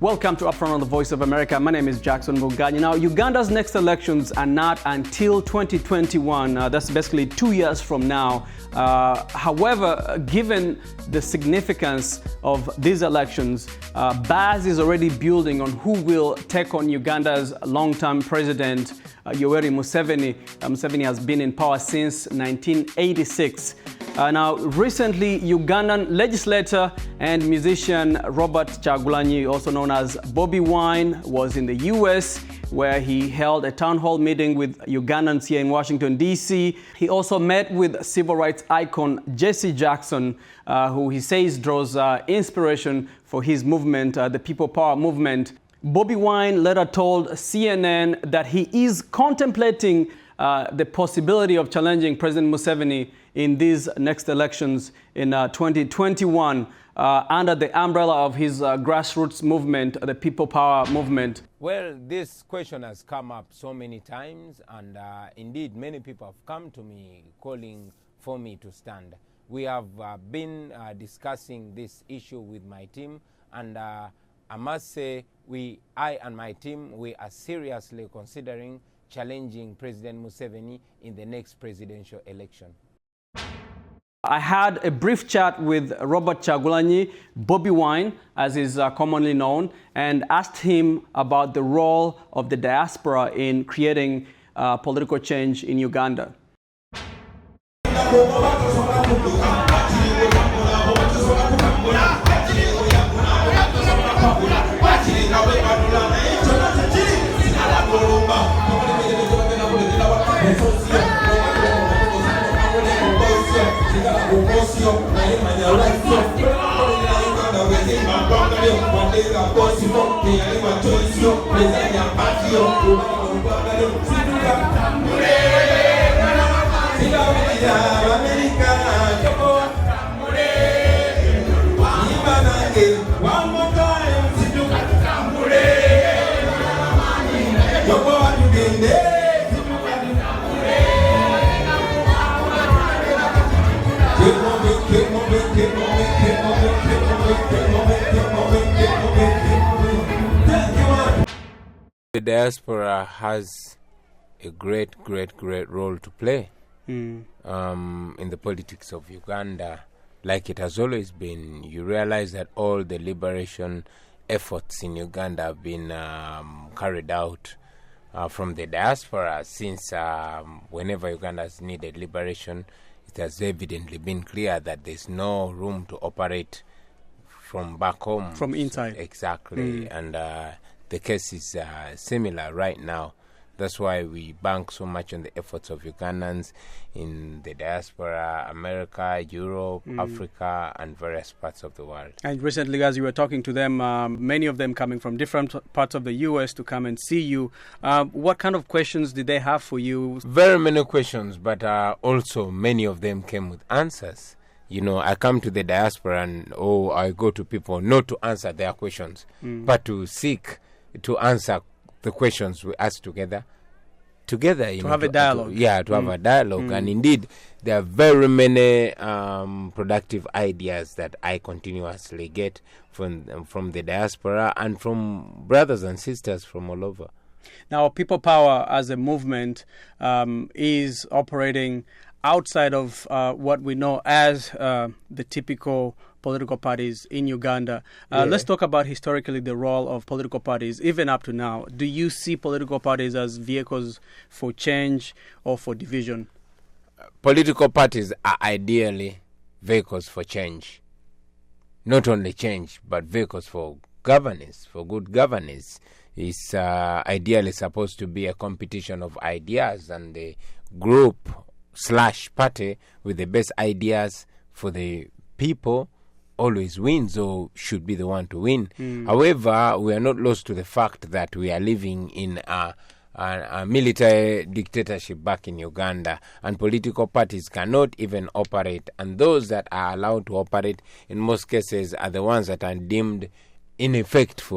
Welcome to Upfront on the Voice of America. My name is Jackson Mugani. Now, Uganda's next elections are not until 2021. That's basically 2 years from now. However, given the significance of these elections, buzz is already building on who will take on Uganda's long-term president, Yoweri Museveni. Museveni has been in power since 1986. Now, recently, Ugandan legislator and musician Robert Kyagulanyi, also known as Bobi Wine, was in the US, where he held a town hall meeting with Ugandans here in Washington, D.C. He also met with civil rights icon Jesse Jackson, who he says draws inspiration for his movement, the People Power movement. Bobi Wine later told CNN that he is contemplating the possibility of challenging President Museveni in these next elections in 2021 under the umbrella of his grassroots movement, the People Power movement. Well, this question has come up so many times, and indeed many people have come to me calling for me to stand. We have been discussing this issue with my team, and I must say I and my team, we are seriously considering challenging President Museveni in the next presidential election. I had a brief chat with Robert Kyagulanyi, Bobi Wine, as is commonly known, and asked him about the role of the diaspora in creating political change in Uganda. The diaspora has a great role to play in the politics of Uganda, like it has always been. You realize that all the liberation efforts in Uganda have been carried out from the diaspora since whenever Uganda has needed liberation, it has evidently been clear that there's no room to operate from back home. From inside. Exactly. And the case is similar right now. That's why we bank so much on the efforts of Ugandans in the diaspora, America, Europe, Africa, and various parts of the world. And recently, as you were talking to them, many of them coming from different parts of the U.S. to come and see you. What kind of questions did they have for you? Very many questions, but also many of them came with answers. You know, I come to the diaspora and, I go to people not to answer their questions, but to seek to answer the questions we ask together. To have a dialogue. To have a dialogue. And indeed, there are very many productive ideas that I continuously get from the diaspora and from brothers and sisters from all over. Now, People Power as a movement is operating outside of what we know as the typical political parties in Uganda. Let's talk about historically the role of political parties, even up to now. Do you see political parties as vehicles for change or for division? Political parties are ideally vehicles for change. Not only change, but vehicles for governance, for good governance. It's ideally supposed to be a competition of ideas, and the group/party with the best ideas for the people always wins or should be the one to win. However, we are not lost to the fact that we are living in a military dictatorship back in Uganda, and political parties cannot even operate, and those that are allowed to operate in most cases are the ones that are deemed ineffective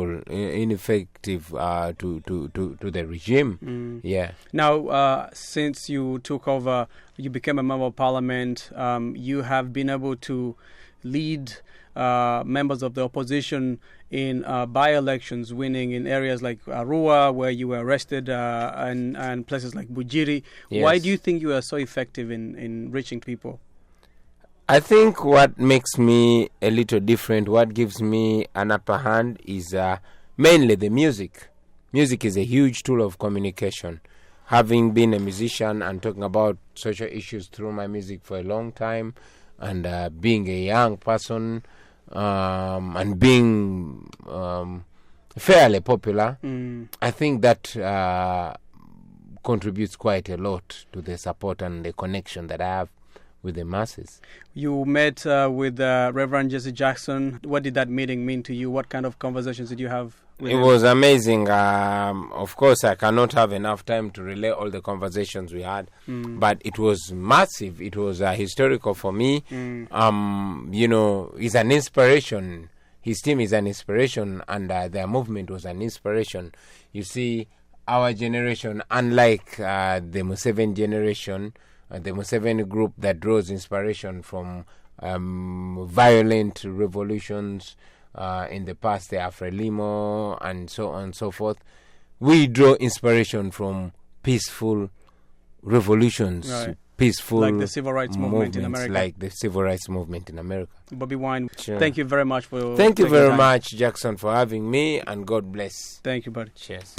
to the regime. Yeah. Now, since you took over, you became a member of parliament. You have been able to lead members of the opposition in by-elections, winning in areas like Arua, where you were arrested, and places like Bujiri. Yes. Why do you think you are so effective in reaching people? I think what makes me a little different, what gives me an upper hand, is mainly the music. Music is a huge tool of communication. Having been a musician and talking about social issues through my music for a long time, and being a young person, and being fairly popular, I think that contributes quite a lot to the support and the connection that I have with the masses. You met with Reverend Jesse Jackson. What did that meeting mean to you? What kind of conversations did you have with him? It was amazing. Of course, I cannot have enough time to relay all the conversations we had, but it was massive. It was historical for me. You know, he's an inspiration. His team is an inspiration, and their movement was an inspiration. You see, our generation, unlike the Museveni generation, the Museveni group that draws inspiration from violent revolutions in the past, the Afrelimo and so on and so forth, we draw inspiration from peaceful revolutions, right. Peaceful, like the civil rights movement in America. Like the civil rights movement in America. Bobi Wine, Sure. Thank you very much for Thank you taking very time. much, Jackson, for having me, and God bless. Thank you, buddy. Cheers.